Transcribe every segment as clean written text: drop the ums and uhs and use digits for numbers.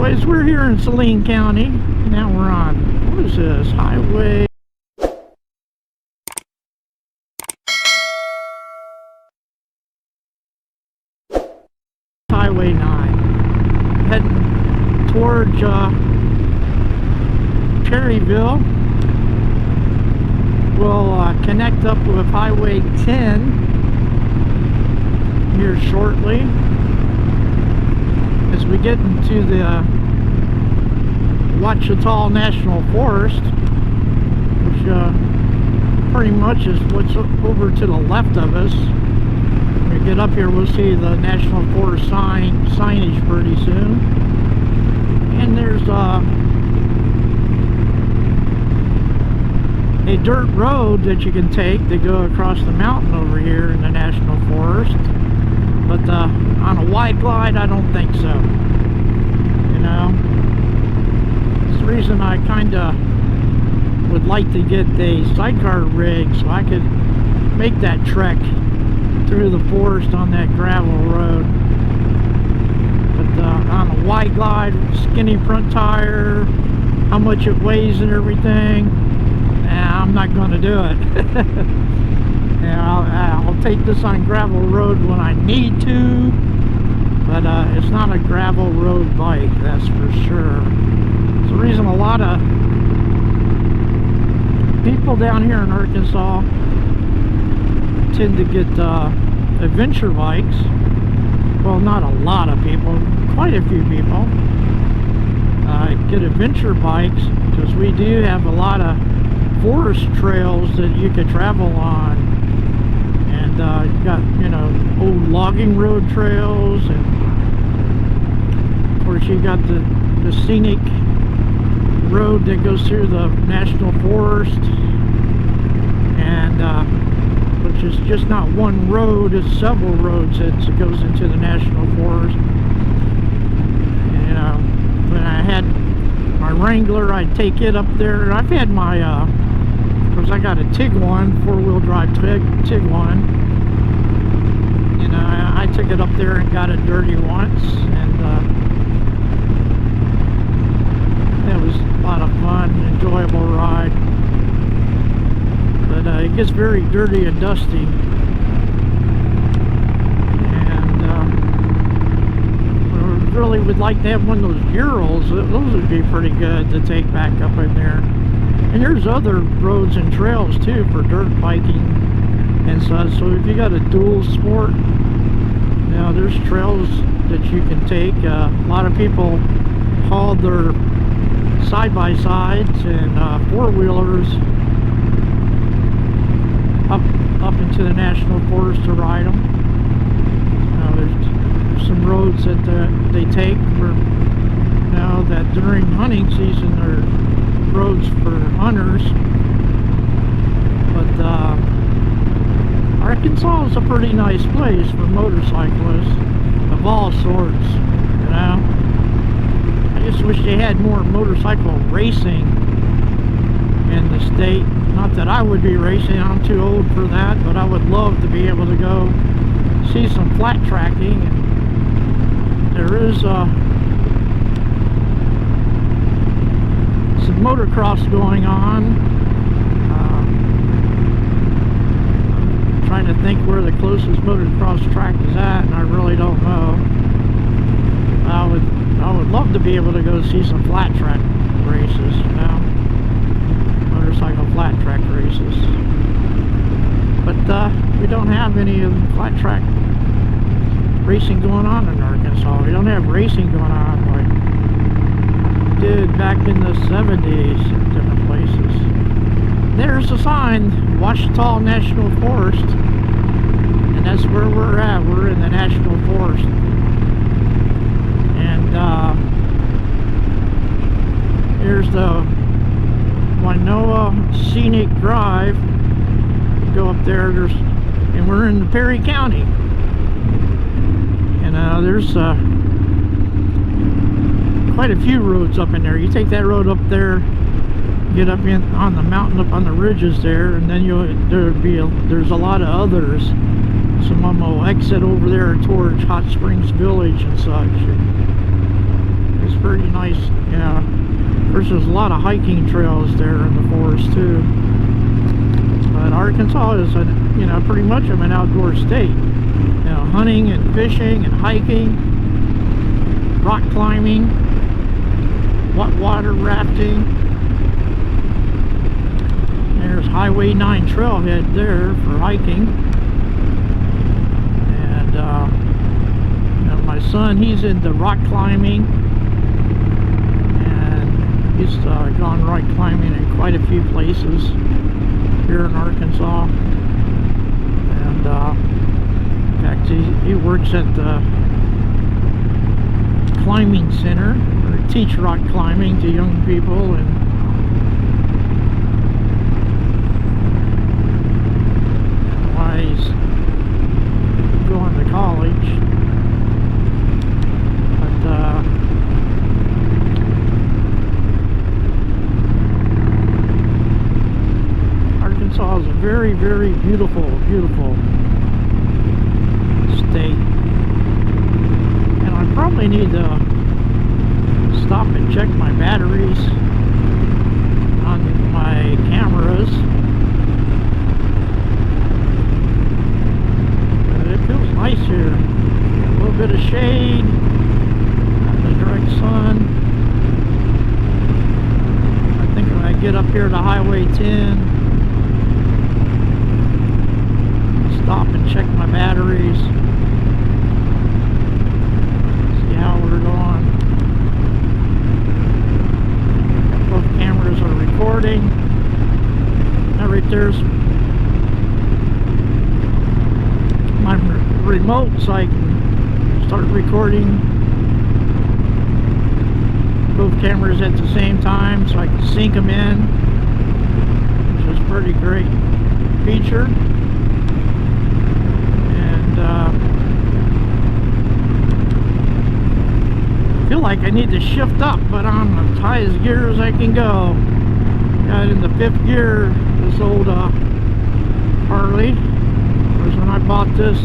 Anyways, we're here in Saline County. Now we're on, what is this? Highway Highway 9. Heading towards Perryville. We'll connect up with Highway 10 here shortly. As we get into the Ouachita National Forest, which pretty much is what's over to the left of us. When we get up here, we'll see the National Forest signage pretty soon. And there's a dirt road that you can take to go across the mountain over here in the National Forest. But on a wide glide, I don't think so. You know, it's the reason I kind of would like to get a sidecar rig so I could make that trek through the forest on that gravel road. But on a wide glide, skinny front tire, how much it weighs and everything, I'm not going to do it. Yeah, I'll take this on gravel road when I need to, but it's not a gravel road bike, that's for sure. It's the reason a lot of people down here in Arkansas tend to get adventure bikes. Well, not a lot of people, quite a few people get adventure bikes, because we do have a lot of forest trails that you could travel on. You got, you know, old logging road trails, and of course you got the scenic road that goes through the National Forest, and which is just not one road, it's several roads that goes into the National Forest. You know, when I had my Wrangler, I'd take it up there. I've had my of course I got a TIG1, four-wheel drive TIG1. You know, I took it up there and got it dirty once, and it was a lot of fun, enjoyable ride. But it gets very dirty and dusty, and I really would like to have one of those Urals. Those would be pretty good to take back up in there. And there's other roads and trails too for dirt biking and such. So if you got a dual sport, you know, there's trails that you can take. A lot of people haul their side-by-sides and four-wheelers up into the National Forest to ride them. There's some roads that they take for, you know, that during hunting season are roads for hunters. But Arkansas is a pretty nice place for motorcyclists of all sorts, you know. I just wish they had more motorcycle racing in the state. Not that I would be racing, I'm too old for that, but I would love to be able to go see some flat tracking. And there is some motocross going on. I'm trying to think where the closest motocross track is at, and I really don't know. I would love to be able to go see some flat track races, you know, motorcycle flat track races. But we don't have any of the flat track racing going on in Arkansas. We don't have racing going on like we did back in the 70s in different places. There's a sign, Ouachita National Forest, and that's where we're at. We're in the National Forest. And here's the Winoa Scenic Drive. You go up there, and we're in Perry County. And there's quite a few roads up in there. You take that road up there, get up in on the mountain, up on the ridges there, and then there's a lot of others. Some of them will exit over there towards Hot Springs Village and such. It's pretty nice nice, you know. Of course, there's a lot of hiking trails there in the forest too. But Arkansas is, you know, pretty much of an outdoor state. You know, hunting and fishing and hiking, rock climbing, water rafting. There's Highway 9 trailhead there for hiking. And you know, my son, he's into rock climbing, and he's gone rock climbing in quite a few places here in Arkansas. And in fact, he works at the climbing center, or teach rock climbing to young people, and while he's going to college. But Arkansas is a very, very beautiful, beautiful state. And I probably need to stop and check my batteries on my cameras. But it feels nice here. A little bit of shade, the direct sun. I think when I get up here to Highway 10, stop and check my batteries, see how we're going. Both cameras are recording. Now right there's my remote, so I can start recording both cameras at the same time, so I can sync them in, which is a pretty great feature. I feel like I need to shift up, but I'm as high as gear as I can go. Got in the 5th gear, this old Harley. Of course, when I bought this,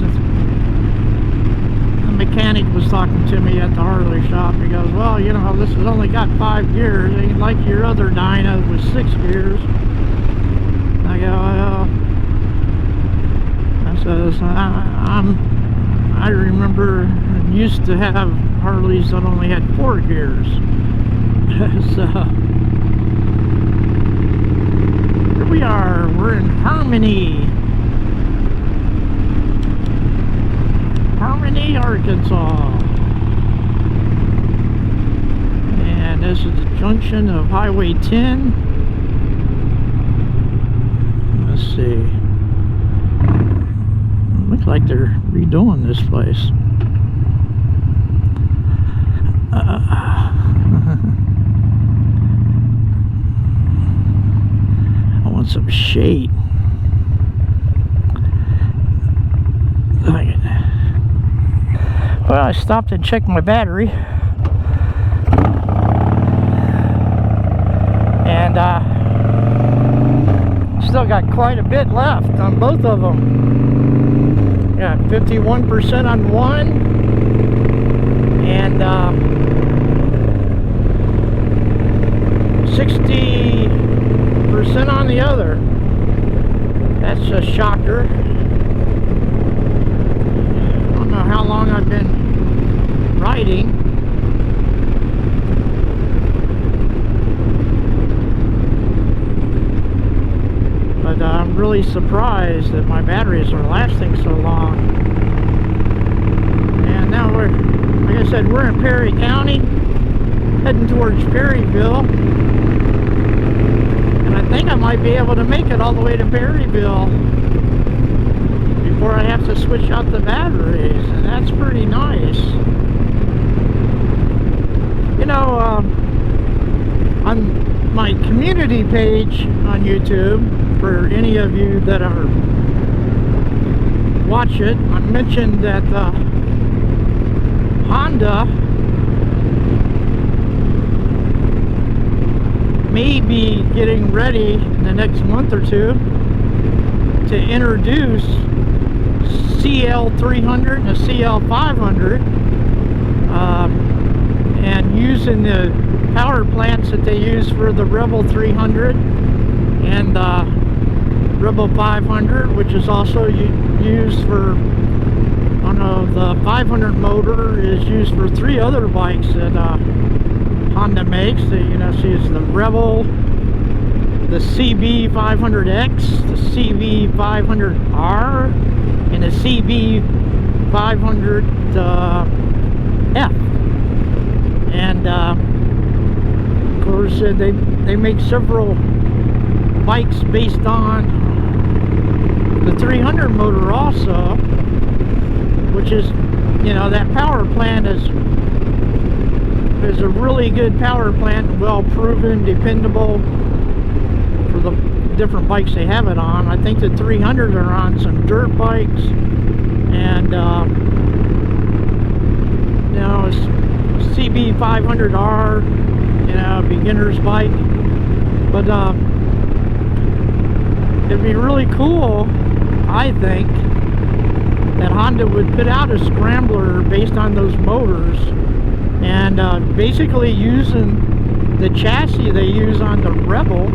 the mechanic was talking to me at the Harley shop. He goes, well, you know, this has only got 5 gears. Ain't like your other Dyna with 6 gears. I go, well, I says, I remember and used to have Harleys that only had 4 gears. So here we are, we're in Harmony, Arkansas. And this is the junction of Highway 10. Let's see. Looks like they're redoing this place. I want some shade. Well, I stopped and checked my battery, and still got quite a bit left on both of them. Got 51% on one, and 60% on the other. That's a shocker. I don't know how long I've been riding. But I'm really surprised that my batteries are lasting so long. And now we're, like I said, we're in Perry County, heading towards Perryville. And I think I might be able to make it all the way to Perryville before I have to switch out the batteries, and that's pretty nice. You know, on my community page on YouTube, for any of you that are watch it, I mentioned that Honda may be getting ready in the next month or two to introduce CL300 and a CL500, and using the power plants that they use for the Rebel 300 and Rebel 500, which is also used for, the 500 motor is used for 3 other bikes that Honda makes. See, it's the Rebel, the CB500X, the CB500R, and the CB500F. And of course, they make several bikes based on the 300 motor also, which is, that power plant is a really good power plant, well proven, dependable for the different bikes they have it on. I think the 300 are on some dirt bikes, and it's CB500R, beginner's bike. But it'd be really cool, I think, that Honda would put out a Scrambler based on those motors, and basically using the chassis they use on the Rebel,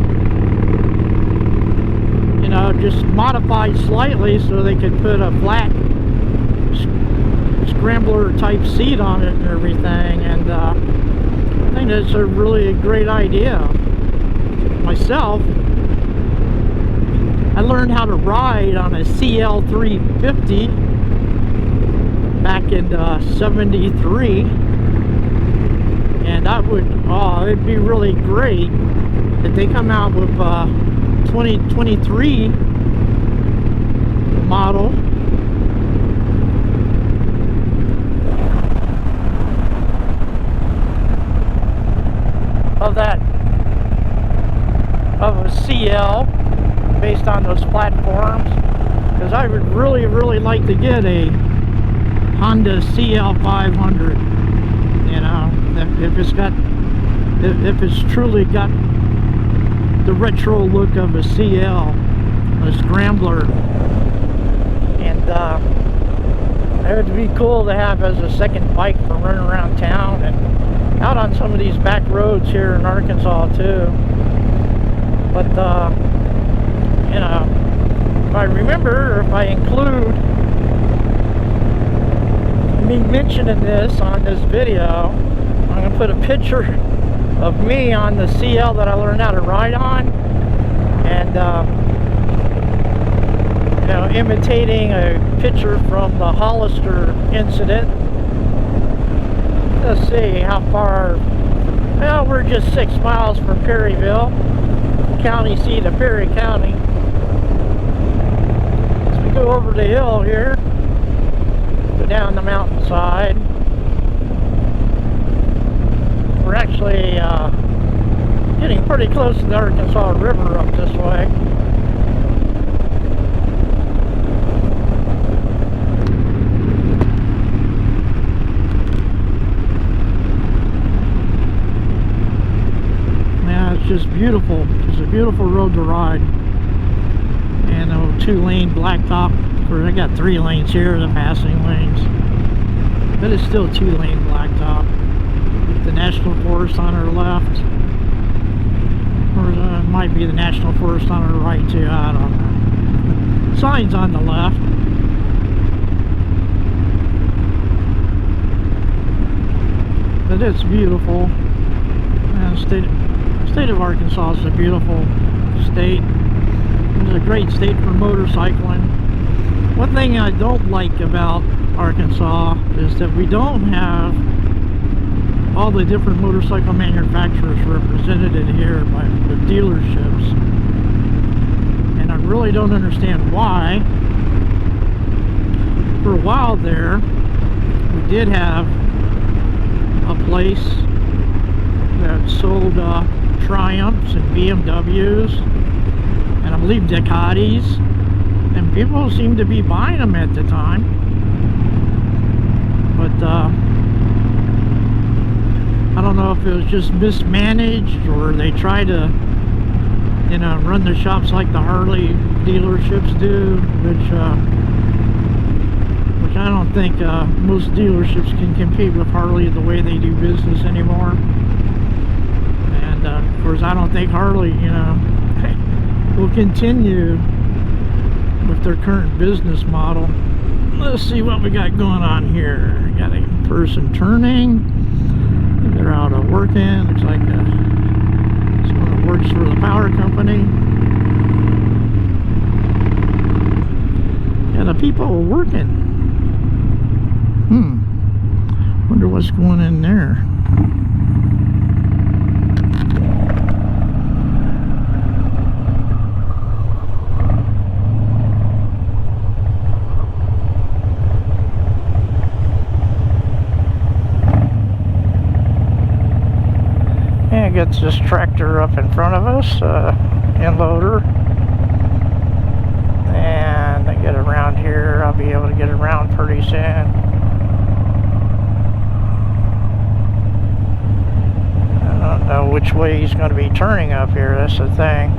just modified slightly so they could put a flat Scrambler type seat on it and everything. And I think that's a really great idea. Myself, I learned how to ride on a CL350 back in '73, and it'd be really great that they come out with 2023 model of a CL based on those platforms, because I would really like to get a Honda CL500. If it's truly got the retro look of a CL, a Scrambler, and it would be cool to have as a second bike for running around town and out on some of these back roads here in Arkansas too. But if I remember, or if I include me mentioning this on this video, I'm going to put a picture of me on the CL that I learned how to ride on, and imitating a picture from the Hollister incident. Let's see how far. Well, we're just 6 miles from Perryville, county seat of Perry County. So we go over the hill here, go down the mountainside. We're actually getting pretty close to the Arkansas River up this way. Yeah, it's just beautiful. It's a beautiful road to ride. And a 2-lane blacktop. Of course, I got 3 lanes here, the passing lanes. But it's still 2-lane blacktop. The National Forest on our left, or it might be the National Forest on our right too, I don't know. Signs on the left. But it's beautiful. And the state of Arkansas is a beautiful state. It's a great state for motorcycling. One thing I don't like about Arkansas is that we don't have all the different motorcycle manufacturers represented in here by the dealerships, and I really don't understand why. For a while there, we did have a place that sold Triumphs and BMWs, and I believe Ducatis, and people seemed to be buying them at the time. But I don't know if it was just mismanaged, or they try to, run the shops like the Harley dealerships do, which I don't think most dealerships can compete with Harley the way they do business anymore. And of course, I don't think Harley, you know, will continue with their current business model. Let's see what we got going on here. We got a person turning. They're out working. Looks like someone that works for the power company. Yeah, the people are working. Wonder what's going in there. And gets this tractor up in front of us, inloader. And I get around here, I'll be able to get around pretty soon. I don't know which way he's going to be turning up here, that's the thing.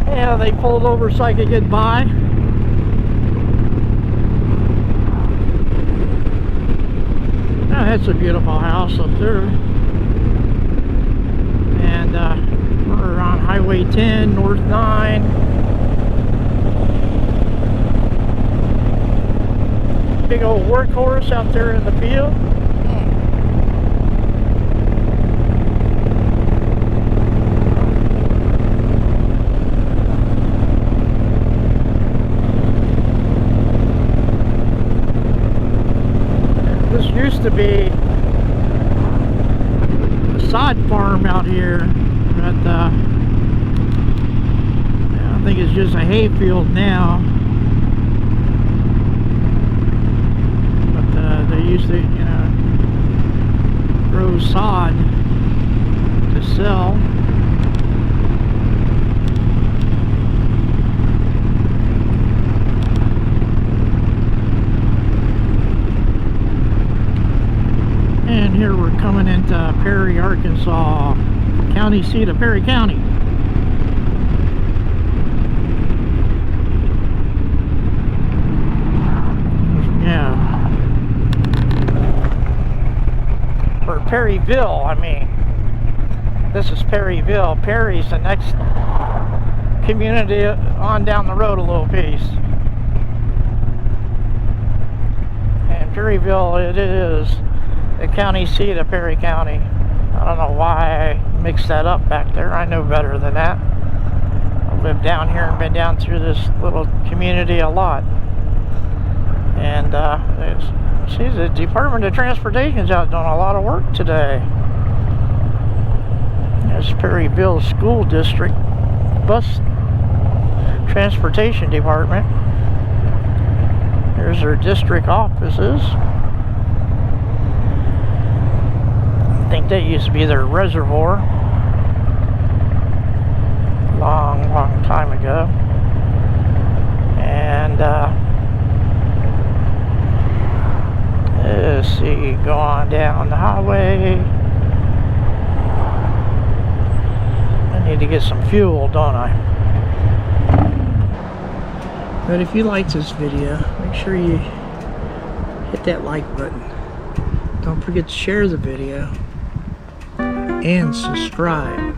Yeah, they pulled over so I could get by. Oh, that's a beautiful house up there. And we're on Highway 10, North 9. Big old workhorse out there in the field. Used to be a sod farm out here, but I think it's just a hay field now. But they used to, you know, grow sod to sell. And here we're coming into Perry, Arkansas, county seat of Perry County. Yeah. Or Perryville, I mean. This is Perryville. Perry's the next community on down the road a little piece. And Perryville it is. The county seat of Perry County. I don't know why I mixed that up back there. I know better than that. I've lived down here and been down through this little community a lot. And see, the Department of Transportation's out doing a lot of work today. There's Perryville School District Bus Transportation Department. There's their district offices. I think that used to be their reservoir long time ago. And let's see, go on down the highway. I need to get some fuel, don't I? But if you liked this video, make sure you hit that like button. Don't forget to share the video and subscribe.